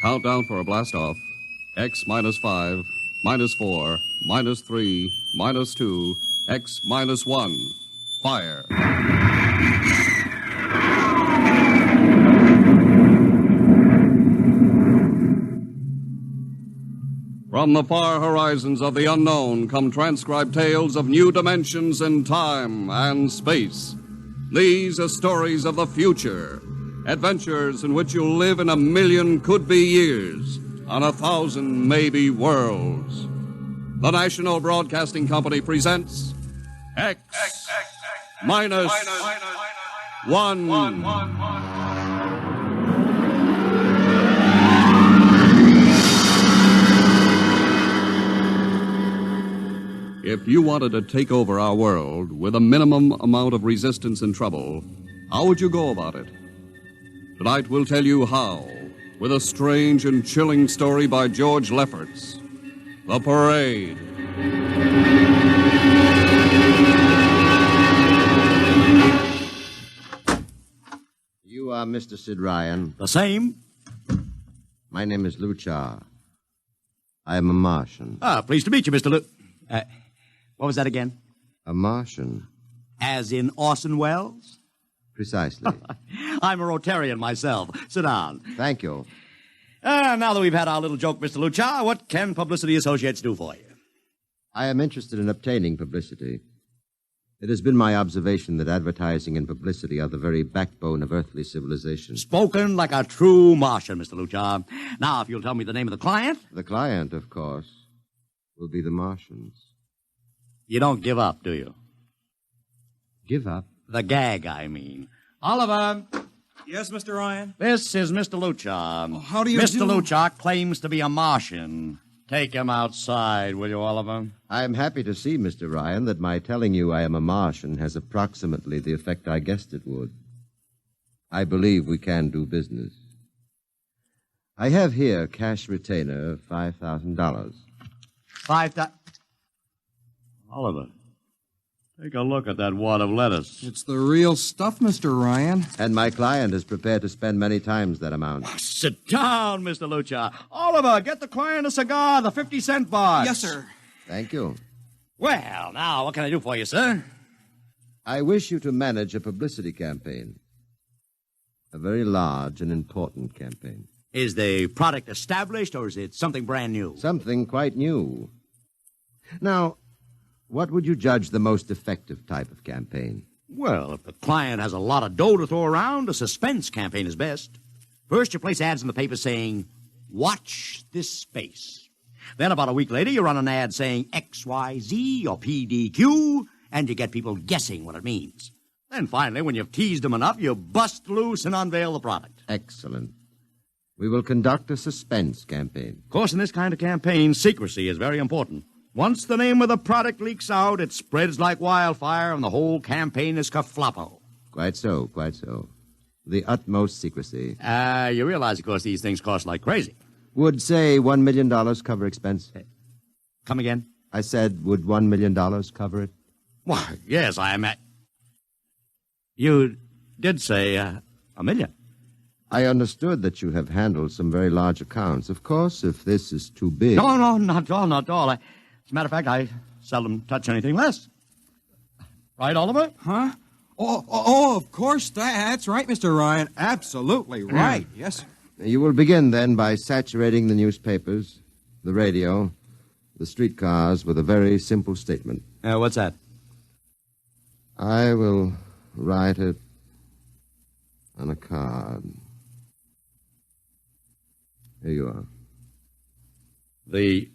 Countdown for a blast-off. X minus 5, minus 4, minus 3, minus 2, X minus 1. Fire. From the far horizons of the unknown come transcribed tales of new dimensions in time and space. These are stories of the future. Adventures in which you'll live in 1,000,000 could-be years on 1,000 maybe worlds. The National Broadcasting Company presents X minus 1. If you wanted to take over our world with a minimum amount of resistance and trouble, how would you go about it? Tonight we'll tell you how, with a strange and chilling story by George Lefferts, The Parade. You are Mr. Sid Ryan. The same. My name is Luchar. I am a Martian. Pleased to meet you, Mr. What was that again? A Martian? As in Orson Welles? Precisely. I'm a Rotarian myself. Sit down. Thank you. Now that we've had our little joke, Mr. Luchar, what can Publicity Associates do for you? I am interested in obtaining publicity. It has been my observation that advertising and publicity are the very backbone of earthly civilization. Spoken like a true Martian, Mr. Luchar. Now, if you'll tell me the name of the client. The client, of course, will be the Martians. You don't give up, do you? Give up? The gag, I mean. Oliver. Yes, Mr. Ryan? This is Mr. Luchar. Oh, how do you Mr. do? Luchar claims to be a Martian. Take him outside, will you, Oliver? I am happy to see, Mr. Ryan, that my telling you I am a Martian has approximately the effect I guessed it would. I believe we can do business. I have here cash retainer of $5,000. Oliver, take a look at that wad of lettuce. It's the real stuff, Mr. Ryan. And my client is prepared to spend many times that amount. Sit down, Mr. Luchar. Oliver, get the client a cigar, the 50-cent box. Yes, sir. Thank you. Well, now, what can I do for you, sir? I wish you to manage a publicity campaign. A very large and important campaign. Is the product established, or is it something brand new? Something quite new. Now, what would you judge the most effective type of campaign? Well, if the client has a lot of dough to throw around, a suspense campaign is best. First, you place ads in the paper saying, "Watch this space." Then about a week later, you run an ad saying XYZ or PDQ, and you get people guessing what it means. Then finally, when you've teased them enough, you bust loose and unveil the product. Excellent. We will conduct a suspense campaign. Of course, in this kind of campaign, secrecy is very important. Once the name of the product leaks out, it spreads like wildfire, and the whole campaign is kerfloppo. Quite so, quite so. The utmost secrecy. You realize, of course, these things cost like crazy. Would, say, $1 million cover expense? Come again? I said, would $1 million cover it? Why, yes, I am at... You did say $1 million. I understood that you have handled some very large accounts. Of course, if this is too big... No, not at all, not at all. As a matter of fact, I seldom touch anything less. Right, Oliver? Huh? Oh, of course. That's right, Mr. Ryan. Absolutely right. Yes, sir. You will begin, then, by saturating the newspapers, the radio, the streetcars with a very simple statement. What's that? I will write it on a card. Here you are. The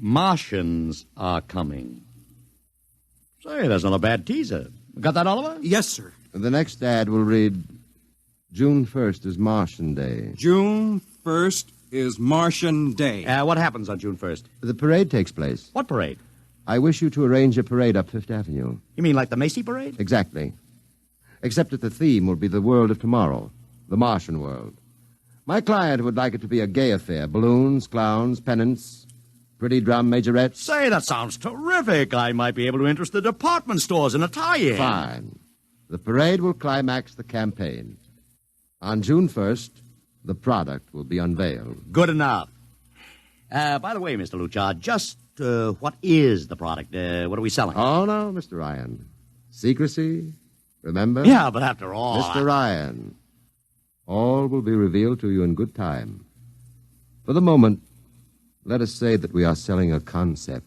Martians are coming. Say, that's not a bad teaser. Got that, Oliver? Yes, sir. The next ad will read, June 1st is Martian Day. June 1st is Martian Day. What happens on June 1st? The parade takes place. What parade? I wish you to arrange a parade up Fifth Avenue. You mean like the Macy Parade? Exactly. Except that the theme will be the world of tomorrow, the Martian world. My client would like it to be a gay affair. Balloons, clowns, pennants, Pretty drum, Majorettes? Say, that sounds terrific. I might be able to interest the department stores in a tie-in. Fine. The parade will climax the campaign. On June 1st, the product will be unveiled. Good enough. By the way, Mr. Luchard, just what is the product? What are we selling? Oh, no, Mr. Ryan. Secrecy, remember? Yeah, but after all... Mr. Ryan, all will be revealed to you in good time. For the moment, let us say that we are selling a concept.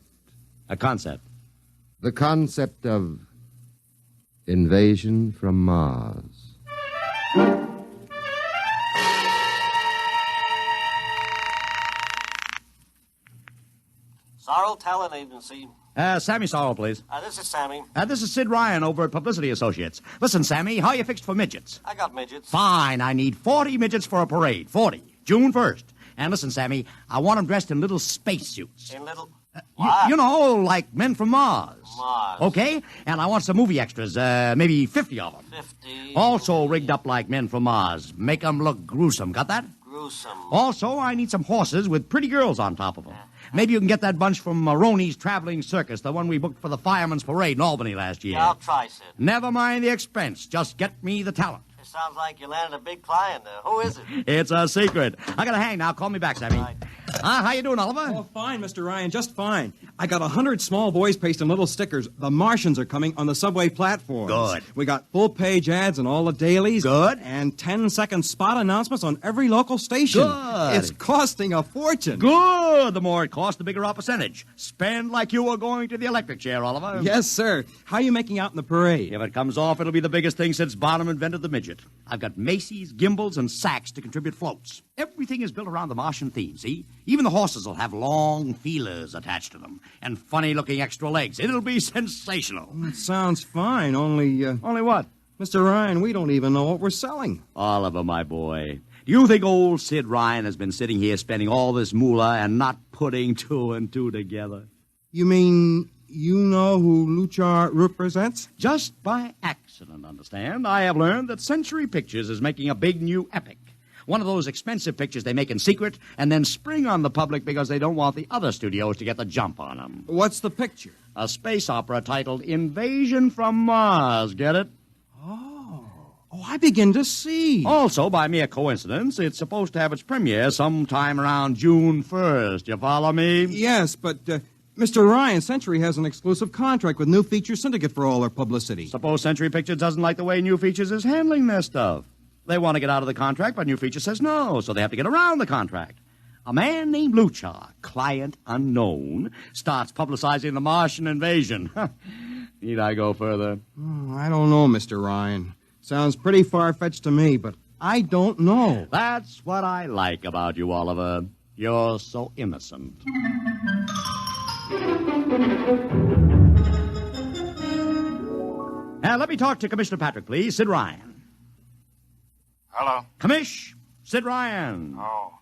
A concept? The concept of invasion from Mars. Sorrel Talent Agency. Sammy Sorrell, please. This is Sammy. This is Sid Ryan over at Publicity Associates. Listen, Sammy, how you fixed for midgets? I got midgets. Fine, I need 40 midgets for a parade. 40. June 1st. And listen, Sammy, I want them dressed in little spacesuits. In little... You know, like men from Mars. Mars. Okay? And I want some movie extras, maybe 50 of them. 50. Also rigged up like men from Mars. Make them look gruesome. Got that? Gruesome. Also, I need some horses with pretty girls on top of them. Maybe you can get that bunch from Maroney's Traveling Circus, the one we booked for the Fireman's Parade in Albany last year. Yeah, I'll try, Sid. Never mind the expense. Just get me the talent. It sounds like you landed a big client there. Who is it? It's a secret. I gotta hang now. Call me back, Sammy. Right. How you doing, Oliver? Oh, fine, Mr. Ryan, just fine. I got 100 small boys pasting little stickers. The Martians are coming on the subway platforms. Good. We got full-page ads in all the dailies. Good. And 10-second spot announcements on every local station. Good. It's costing a fortune. Good. The more it costs, the bigger our percentage. Spend like you were going to the electric chair, Oliver. Yes, sir. How are you making out in the parade? If it comes off, it'll be the biggest thing since Barnum invented the midget. I've got Macy's, gimbals, and sacks to contribute floats. Everything is built around the Martian theme, see? Even the horses will have long feelers attached to them and funny-looking extra legs. It'll be sensational. That sounds fine, only... Only what? Mr. Ryan, we don't even know what we're selling. Oliver, my boy, do you think old Sid Ryan has been sitting here spending all this moolah and not putting two and two together? You mean you know who Luchar represents? Just by accident, understand? I have learned that Century Pictures is making a big new epic. One of those expensive pictures they make in secret and then spring on the public because they don't want the other studios to get the jump on them. What's the picture? A space opera titled Invasion from Mars. Get it? Oh, I begin to see. Also, by mere coincidence, it's supposed to have its premiere sometime around June 1st. You follow me? Yes, but Mr. Ryan, Century has an exclusive contract with New Features Syndicate for all their publicity. Suppose Century Pictures doesn't like the way New Features is handling their stuff. They want to get out of the contract, but New Features says no, so they have to get around the contract. A man named Luchar, client unknown, starts publicizing the Martian invasion. Need I go further? Oh, I don't know, Mr. Ryan. Sounds pretty far-fetched to me, but I don't know. That's what I like about you, Oliver. You're so innocent. Now, let me talk to Commissioner Patrick, please. Sid Ryan. Hello. Commish, Sid Ryan. Oh.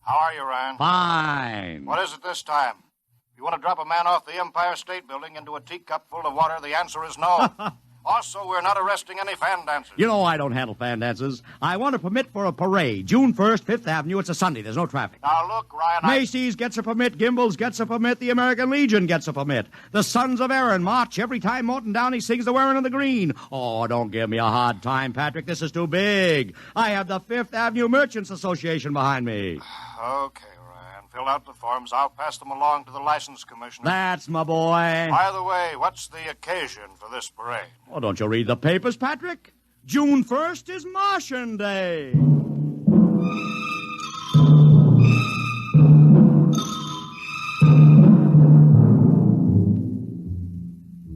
How are you, Ryan? Fine. What is it this time? If you want to drop a man off the Empire State Building into a teacup full of water, the answer is no. Also, we're not arresting any fan dancers. You know I don't handle fan dances. I want a permit for a parade. June 1st, 5th Avenue. It's a Sunday. There's no traffic. Now, look, Ryan, Macy's gets a permit. Gimbals gets a permit. The American Legion gets a permit. The Sons of Erin march every time Morton Downey sings the Wearing of the Green. Oh, don't give me a hard time, Patrick. This is too big. I have the 5th Avenue Merchants Association behind me. Okay, Ryan. Fill out the forms. I'll pass them along to the license commissioner. That's my boy. By the way, what's the occasion for this parade? Oh, don't you read the papers, Patrick? June 1st is Martian Day.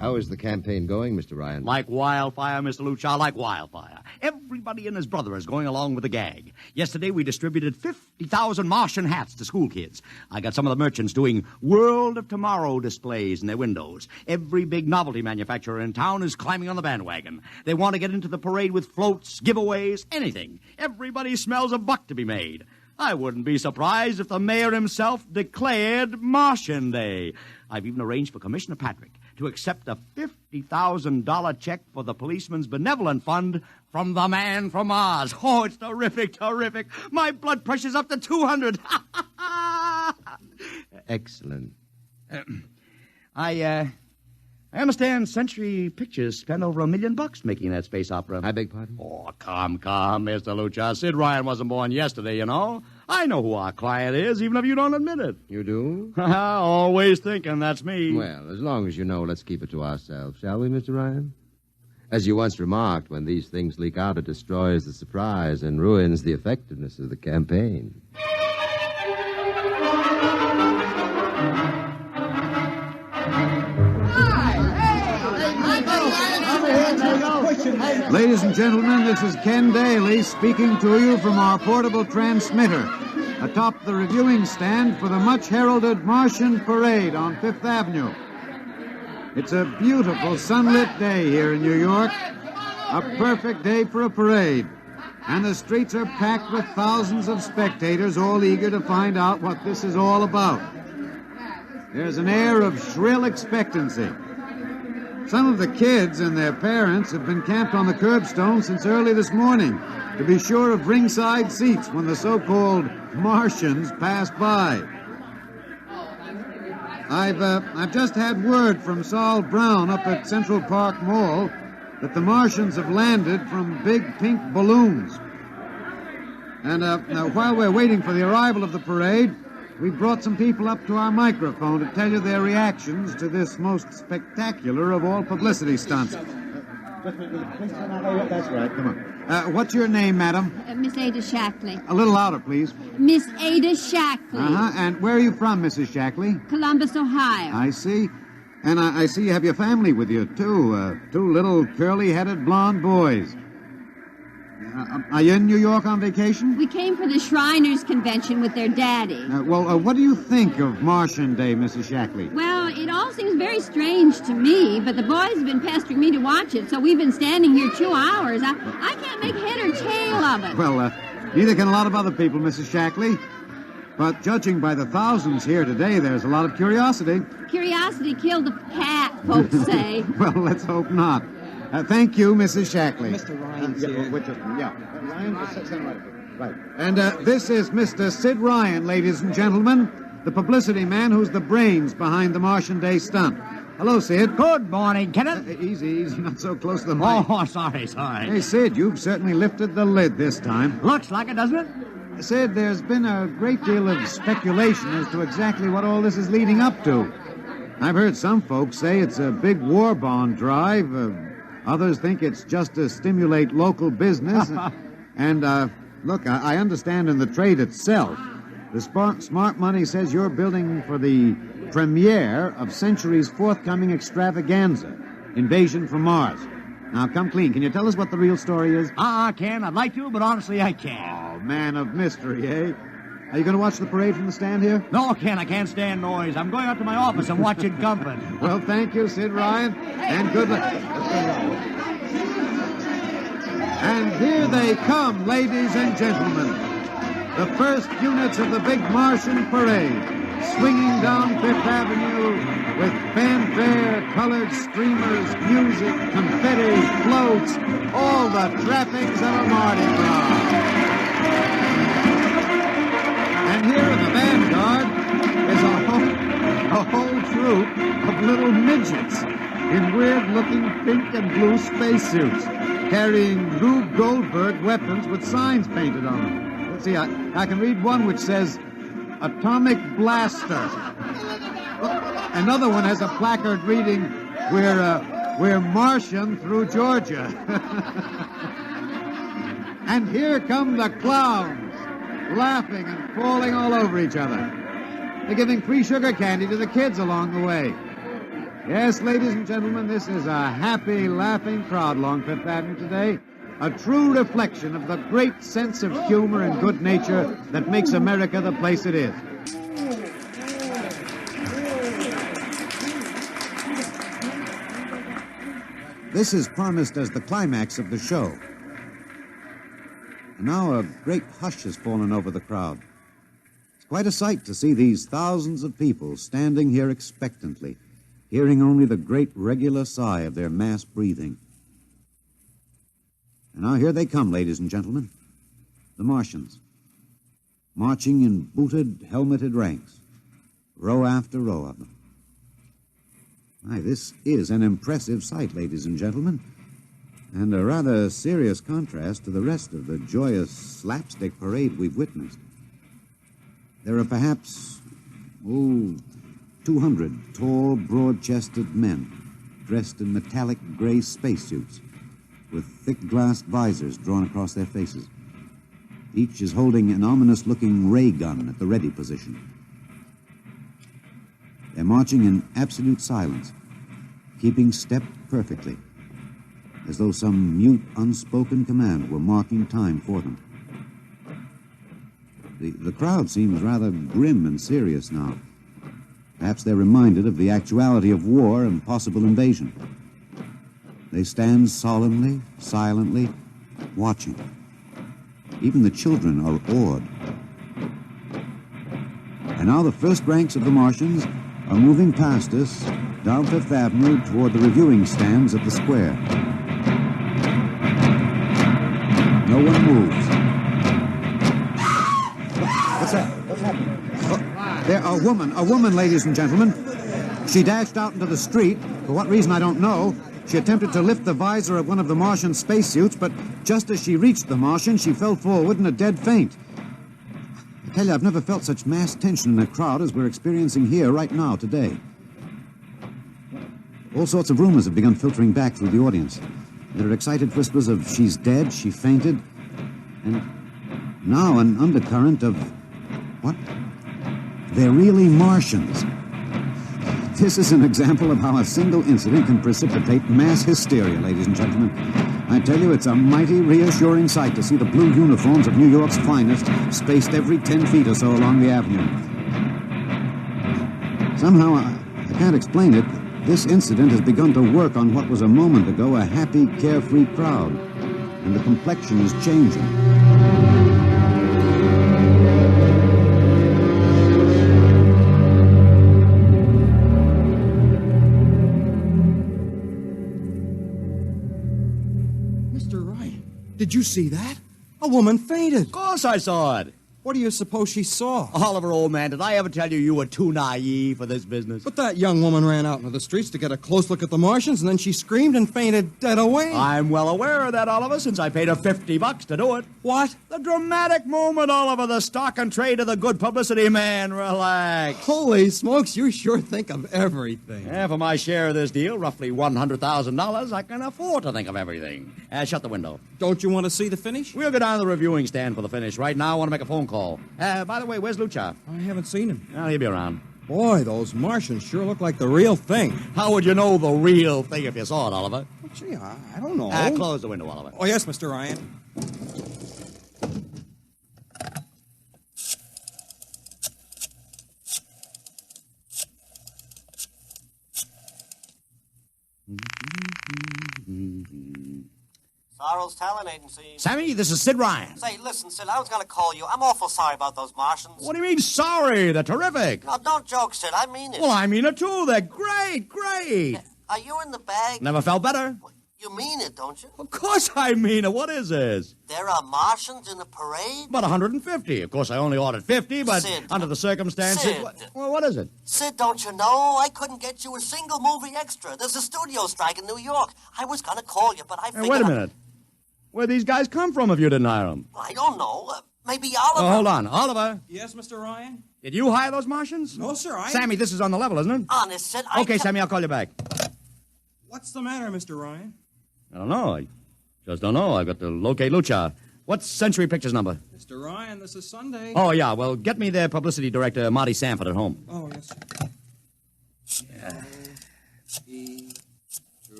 How is the campaign going, Mr. Ryan? Like wildfire, Mr. Luchar, like wildfire. Everybody and his brother is going along with the gag. Yesterday, we distributed 50,000 Martian hats to school kids. I got some of the merchants doing World of Tomorrow displays in their windows. Every big novelty manufacturer in town is climbing on the bandwagon. They want to get into the parade with floats, giveaways, anything. Everybody smells a buck to be made. I wouldn't be surprised if the mayor himself declared Martian Day. I've even arranged for Commissioner Patrick to accept a $50,000 check for the Policeman's Benevolent Fund from the man from Mars. Oh, it's terrific, terrific. My blood pressure's up to 200. excellent. I understand Century Pictures spent over $1 million making that space opera. I beg pardon? Oh, come, Mr. Lucha. Sid Ryan wasn't born yesterday, you know. I know who our client is, even if you don't admit it. You do? Always thinking that's me. Well, as long as you know, let's keep it to ourselves, shall we, Mr. Ryan? As you once remarked, when these things leak out, it destroys the surprise and ruins the effectiveness of the campaign. Ladies and gentlemen, this is Ken Daly speaking to you from our portable transmitter atop the reviewing stand for the much-heralded Martian Parade on Fifth Avenue. It's a beautiful sunlit day here in New York, a perfect day for a parade, and the streets are packed with thousands of spectators all eager to find out what this is all about. There's an air of shrill expectancy. Some of the kids and their parents have been camped on the curbstone since early this morning to be sure of ringside seats when the so-called Martians pass by. I've just had word from Saul Brown up at Central Park Mall that the Martians have landed from big pink balloons. And now, while we're waiting for the arrival of the parade, we brought some people up to our microphone to tell you their reactions to this most spectacular of all publicity stunts. That's right, come on. What's your name, madam? Miss Ada Shackley. A little louder, please. Miss Ada Shackley. Uh-huh. And where are you from, Mrs. Shackley? Columbus, Ohio. I see. And I see you have your family with you, too. Two little curly-headed blonde boys. Are you in New York on vacation? We came for the Shriners Convention with their daddy. What do you think of Martian Day, Mrs. Shackley? Well, it all seems very strange to me, but the boys have been pestering me to watch it, so we've been standing here 2 hours. I can't make head or tail of it. Well, neither can a lot of other people, Mrs. Shackley. But judging by the thousands here today, there's a lot of curiosity. Curiosity killed the cat, folks say. Well, let's hope not. Thank you, Mrs. Shackley. Mr. Ryan's here. Ryan, right. And this is Mr. Sid Ryan, ladies and gentlemen, the publicity man who's the brains behind the Martian Day stunt. Hello, Sid. Good morning, Kenneth. Easy, not so close to the mic. Oh, sorry. Hey, Sid, you've certainly lifted the lid this time. Looks like it, doesn't it? Sid, there's been a great deal of speculation as to exactly what all this is leading up to. I've heard some folks say it's a big war bond drive. Others think it's just to stimulate local business. And, look, I understand in the trade itself, the smart money says you're building for the premiere of Century's forthcoming extravaganza, Invasion from Mars. Now, come clean. Can you tell us what the real story is? Ken, I'd like to, but honestly, I can't. Oh, man of mystery, eh? Are you going to watch the parade from the stand here? No, Ken, I can't stand noise. I'm going up to my office and watching company. Well, thank you, Sid Ryan, and good luck. And here they come, ladies and gentlemen. The first units of the big Martian parade, swinging down Fifth Avenue with fanfare, colored streamers, music, confetti, floats, all the trappings of a Mardi Gras. And here in the vanguard is a whole troop of little midgets in weird-looking pink and blue spacesuits, carrying Rube Goldberg weapons with signs painted on them. Let's see, I can read one which says, Atomic Blaster. Another one has a placard reading, We're Martian through Georgia. And here come the clowns, laughing and falling all over each other. They're giving free sugar candy to the kids along the way. Yes, ladies and gentlemen, this is a happy, laughing crowd along Fifth Avenue today. A true reflection of the great sense of humor and good nature that makes America the place it is. This is promised as the climax of the show. And now a great hush has fallen over the crowd. It's quite a sight to see these thousands of people standing here expectantly, hearing only the great regular sigh of their mass breathing. And now here they come, ladies and gentlemen, the Martians, marching in booted, helmeted ranks, row after row of them. Why, this is an impressive sight, ladies and gentlemen, and a rather serious contrast to the rest of the joyous slapstick parade we've witnessed. There are perhaps, 200 tall, broad-chested men dressed in metallic gray spacesuits with thick glass visors drawn across their faces. Each is holding an ominous-looking ray gun at the ready position. They're marching in absolute silence, keeping step perfectly, as though some mute, unspoken command were marking time for them. The crowd seems rather grim and serious now. Perhaps they're reminded of the actuality of war and possible invasion. They stand solemnly, silently, watching. Even the children are awed. And now the first ranks of the Martians are moving past us down Fifth Avenue toward the reviewing stands at the square. No one moves. What's that? What's happening? There, a woman, ladies and gentlemen. She dashed out into the street. For what reason, I don't know. She attempted to lift the visor of one of the Martian spacesuits, but just as she reached the Martian, she fell forward in a dead faint. I tell you, I've never felt such mass tension in a crowd as we're experiencing here right now, today. All sorts of rumors have begun filtering back through the audience. There are excited whispers of she's dead, she fainted, and now an undercurrent of, what? They're really Martians. This is an example of how a single incident can precipitate mass hysteria, ladies and gentlemen. I tell you, it's a mighty reassuring sight to see the blue uniforms of New York's finest spaced every 10 feet or so along the avenue. Somehow, I can't explain it, this incident has begun to work on what was a moment ago a happy, carefree crowd, and the complexion is changing. Did you see that? A woman fainted. Of course I saw it. What do you suppose she saw? Oliver, old man, did I ever tell you were too naive for this business? But that young woman ran out into the streets to get a close look at the Martians, and then she screamed and fainted dead away. I'm well aware of that, Oliver, since I paid her $50 to do it. What? The dramatic moment, Oliver, the stock and trade of the good publicity, man. Relax. Holy smokes, you sure think of everything. Yeah, for my share of this deal, roughly $100,000, I can afford to think of everything. Shut the window. Don't you want to see the finish? We'll go down to the reviewing stand for the finish. Right now, I want to make a phone call. By the way, where's Lucha? I haven't seen him. Well, he'll be around. Boy, those Martians sure look like the real thing. How would you know the real thing if you saw it, Oliver? Well, gee, I don't know. Close the window, Oliver. Oh, yes, Mr. Ryan. Sorrel's Talent Agency. Sammy, this is Sid Ryan. Say, listen, Sid, I was going to call you. I'm awful sorry about those Martians. What do you mean, sorry? They're terrific. No, don't joke, Sid. I mean it. Well, I mean it, too. They're great, great. Are you in the bag? Never felt better. You mean it, don't you? Of course I mean it. What is this? There are Martians in the parade? About 150. Of course, I only ordered 50, but Sid. under the circumstances... Sid. What is it? Sid, don't you know? I couldn't get you a single movie extra. There's a studio strike in New York. I was going to call you, but I figured... Wait a minute. Where'd these guys come from if you didn't hire them? I don't know. Maybe Oliver... Oh, hold on. Oliver? Yes, Mr. Ryan? Did you hire those Martians? No, sir, Sammy, this is on the level, isn't it? Honest, Sid, Okay, Sammy, I'll call you back. What's the matter, Mr. Ryan? I don't know. I just don't know. I've got to locate Lucha. What's Century Pictures number? Mr. Ryan, this is Sunday. Oh, yeah. Well, get me their publicity director, Marty Sanford, at home. Oh, yes, sir. Yeah.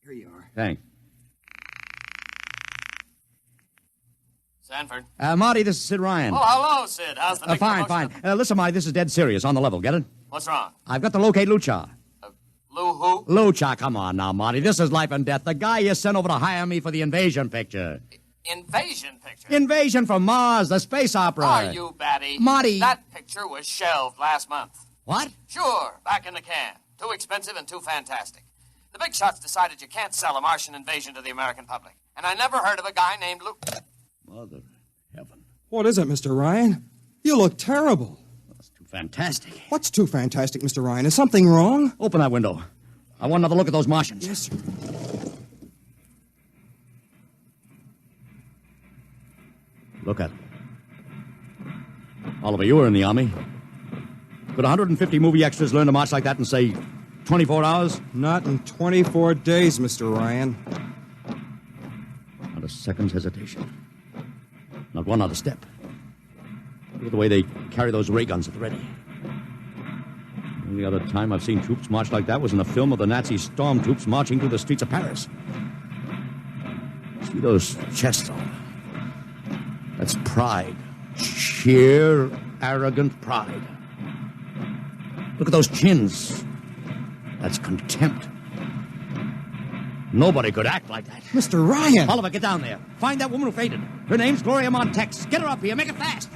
Here you are. Thanks. Sanford. Marty, this is Sid Ryan. Oh, hello, Sid. How's the big Fine, promotion? fine. Listen, Marty, this is dead serious. On the level. Get it? What's wrong? I've got to locate Lucha. Lou who? Lucha, come on now, Marty. This is life and death. The guy you sent over to hire me for the invasion picture. Invasion picture? Invasion from Mars, the space opera. Are you batty? Marty. That picture was shelved last month. What? Sure, back in the can. Too expensive and too fantastic. The big shots decided you can't sell a Martian invasion to the American public. And I never heard of a guy named Lou... Mother. What is it, Mr. Ryan? You look terrible. That's too fantastic. What's too fantastic, Mr. Ryan? Is something wrong? Open that window. I want another look at those Martians. Yes, sir. Look at it. Oliver, you were in the Army. Could 150 movie extras learn to march like that in, say, 24 hours? Not in 24 days, Mr. Ryan. Not a second's hesitation. Not one other step. Look at the way they carry those ray guns at the ready. The only other time I've seen troops march like that was in a film of the Nazi stormtroops marching through the streets of Paris. See those chests on them? That's pride. Sheer, arrogant pride. Look at those chins. That's contempt. Nobody could act like that. Mr. Ryan! Oliver, get down there. Find that woman who fainted. Her name's Gloria Montex. Get her up here. Make it fast.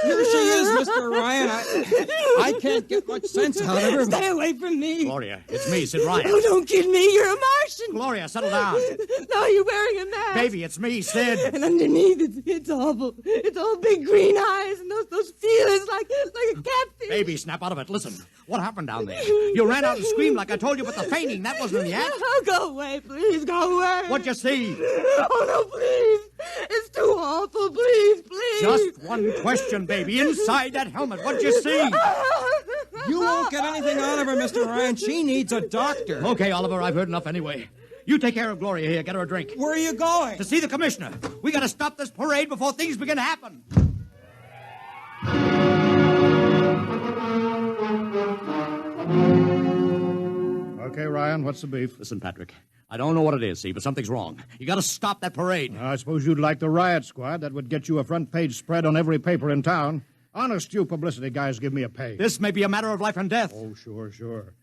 Here she is, Mr. Ryan. I can't get much sense out of her. Stay away from me. Gloria, it's me, Sid Ryan. Oh, don't kid me. You're a Martian. Gloria, settle down. No, you're wearing a mask. Baby, it's me, Sid. And underneath, it's awful. It's all big green eyes and those feelers like a catfish. Baby, snap out of it. Listen, what happened down there? You ran out and screamed like I told you, but the fainting, that wasn't in the act. Oh, go away, please. Go away. What'd you see? Oh, no, please. It's too awful. Please, please. Just one question, baby. Inside that helmet, what'd you see? You won't get anything out of her, Mr. Ryan. She needs a doctor. Okay, Oliver, I've heard enough anyway. You take care of Gloria here. Get her a drink. Where are you going? To see the commissioner. We gotta stop this parade before things begin to happen. Okay, Ryan, what's the beef? Listen, Patrick, I don't know what it is, see, but something's wrong. You gotta stop that parade. I suppose you'd like the riot squad. That would get you a front-page spread on every paper in town. Honest, you publicity guys give me a pay. This may be a matter of life and death. Oh, sure.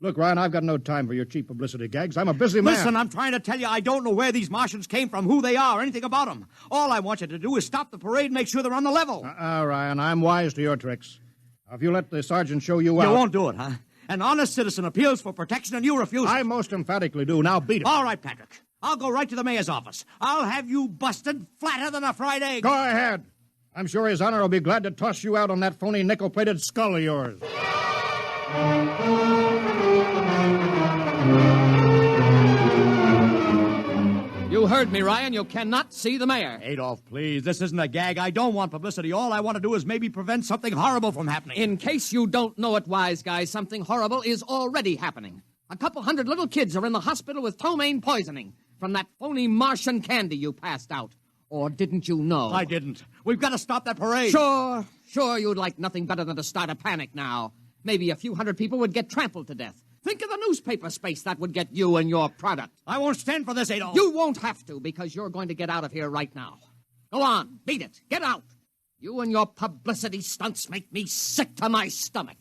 Look, Ryan, I've got no time for your cheap publicity gags. I'm a busy man. Listen, I'm trying to tell you I don't know where these Martians came from, who they are, anything about them. All I want you to do is stop the parade and make sure they're on the level. Ryan, I'm wise to your tricks. If you let the sergeant show you out... You won't do it, huh? An honest citizen appeals for protection and you refuse it. I most emphatically do. Now beat it. All right, Patrick. I'll go right to the mayor's office. I'll have you busted flatter than a fried egg. Go ahead. I'm sure His Honor will be glad to toss you out on that phony nickel-plated skull of yours. You heard me, Ryan. You cannot see the mayor. Adolf, please. This isn't a gag. I don't want publicity. All I want to do is maybe prevent something horrible from happening. In case you don't know it, wise guy, something horrible is already happening. A couple hundred little kids are in the hospital with ptomaine poisoning from that phony Martian candy you passed out. Or didn't you know? I didn't. We've got to stop that parade. Sure, you'd like nothing better than to start a panic now. Maybe a few hundred people would get trampled to death. Think of the newspaper space that would get you and your product. I won't stand for this, Adolf. You won't have to, because you're going to get out of here right now. Go on, beat it. Get out. You and your publicity stunts make me sick to my stomach.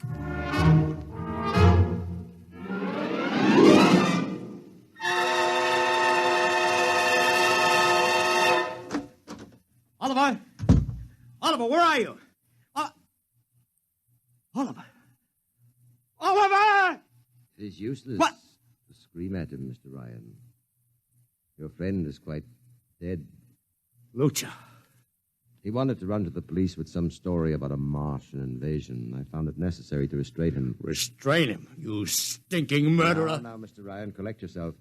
Oliver! Oliver, where are you? Oliver! Oliver! It is useless What? to scream at him, Mr. Ryan. Your friend is quite dead. Lucha. He wanted to run to the police with some story about a Martian invasion. I found it necessary to restrain him. Restrain him, you stinking murderer. Now, Mr. Ryan, collect yourself.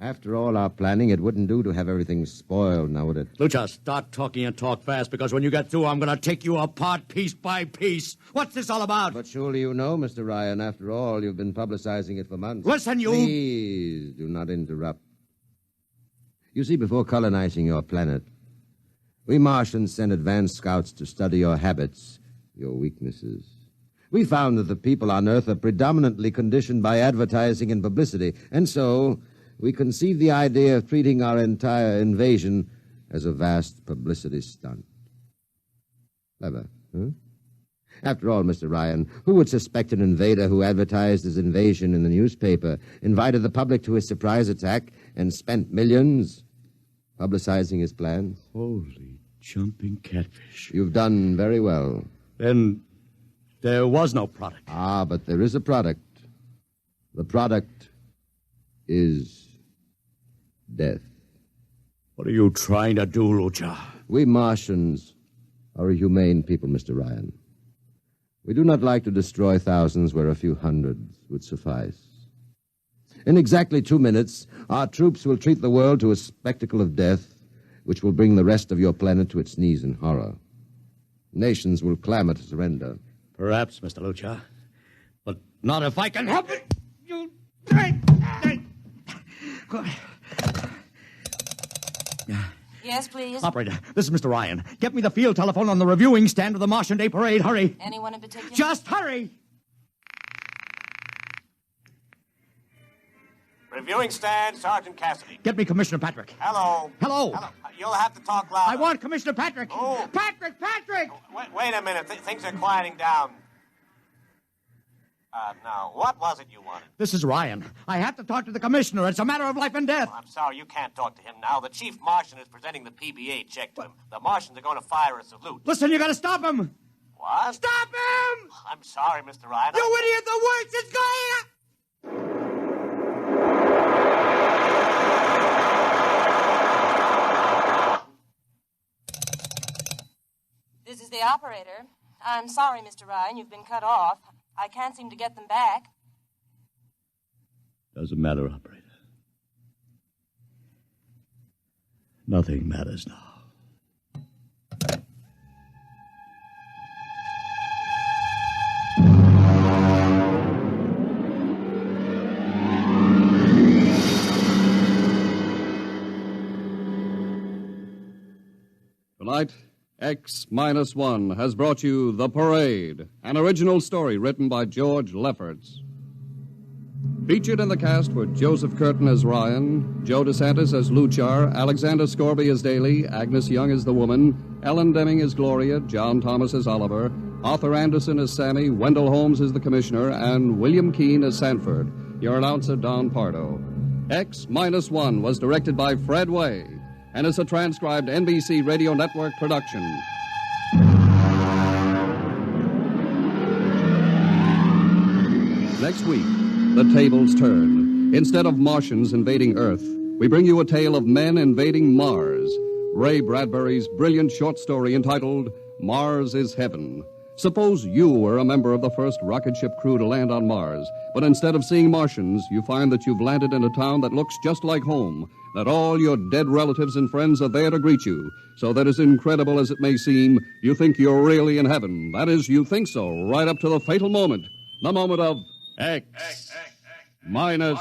After all our planning, it wouldn't do to have everything spoiled, now would it? Lucha, start talking and talk fast, because when you get through, I'm going to take you apart piece by piece. What's this all about? But surely you know, Mr. Ryan, after all, you've been publicizing it for months. Listen, you... Please, do not interrupt. You see, before colonizing your planet, we Martians sent advanced scouts to study your habits, your weaknesses. We found that the people on Earth are predominantly conditioned by advertising and publicity, and so we conceived the idea of treating our entire invasion as a vast publicity stunt. Clever, huh? After all, Mr. Ryan, who would suspect an invader who advertised his invasion in the newspaper, invited the public to his surprise attack, and spent millions publicizing his plans? Holy jumping catfish. You've done very well. Then There was no product. Ah, but there is a product. The product is death. What are you trying to do, Lucha? We Martians are a humane people, Mr. Ryan. We do not like to destroy thousands where a few hundreds would suffice. In exactly 2 minutes, our troops will treat the world to a spectacle of death, which will bring the rest of your planet to its knees in horror. Nations will clamor to surrender. Perhaps, Mr. Lucha, but not if I can help it. You... Yes, please. Operator, this is Mr. Ryan. Get me the field telephone on the reviewing stand of the Martian Day Parade. Hurry. Anyone in particular? Just hurry. Reviewing stand, Sergeant Cassidy. Get me Commissioner Patrick. Hello. Hello. You'll have to talk louder. I want Commissioner Patrick. Oh. Patrick! Wait a minute. Things are quieting down. Now, what was it you wanted? This is Ryan. I have to talk to the commissioner. It's a matter of life and death. I'm sorry, you can't talk to him now. The chief Martian is presenting the PBA check to him. The Martians are going to fire a salute. Listen, you got to stop him. What? Stop him! I'm sorry, Mr. Ryan. You idiot! The works is going... This is the operator. I'm sorry, Mr. Ryan, you've been cut off. I can't seem to get them back. Doesn't matter, operator. Nothing matters now. Tonight, XMinus One has brought you The Parade, an original story written by George Lefferts. Featured in the cast were Joseph Curtin as Ryan, Joe DeSantis as Luchar, Alexander Scorby as Daly, Agnes Young as the woman, Ellen Deming as Gloria, John Thomas as Oliver, Arthur Anderson as Sammy, Wendell Holmes as the Commissioner, and William Keene as Sanford. Your announcer, Don Pardo. XMinus One was directed by Fred Way and is a transcribed NBC Radio Network production. Next week, the tables turn. Instead of Martians invading Earth, we bring you a tale of men invading Mars. Ray Bradbury's brilliant short story entitled Mars is Heaven. Suppose you were a member of the first rocket ship crew to land on Mars, but instead of seeing Martians, you find that you've landed in a town that looks just like home, that all your dead relatives and friends are there to greet you, so that as incredible as it may seem, you think you're really in heaven. That is, you think so, right up to the fatal moment, the moment of XMinus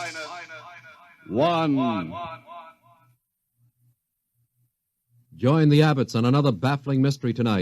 One. Join the Abbotts on another baffling mystery tonight.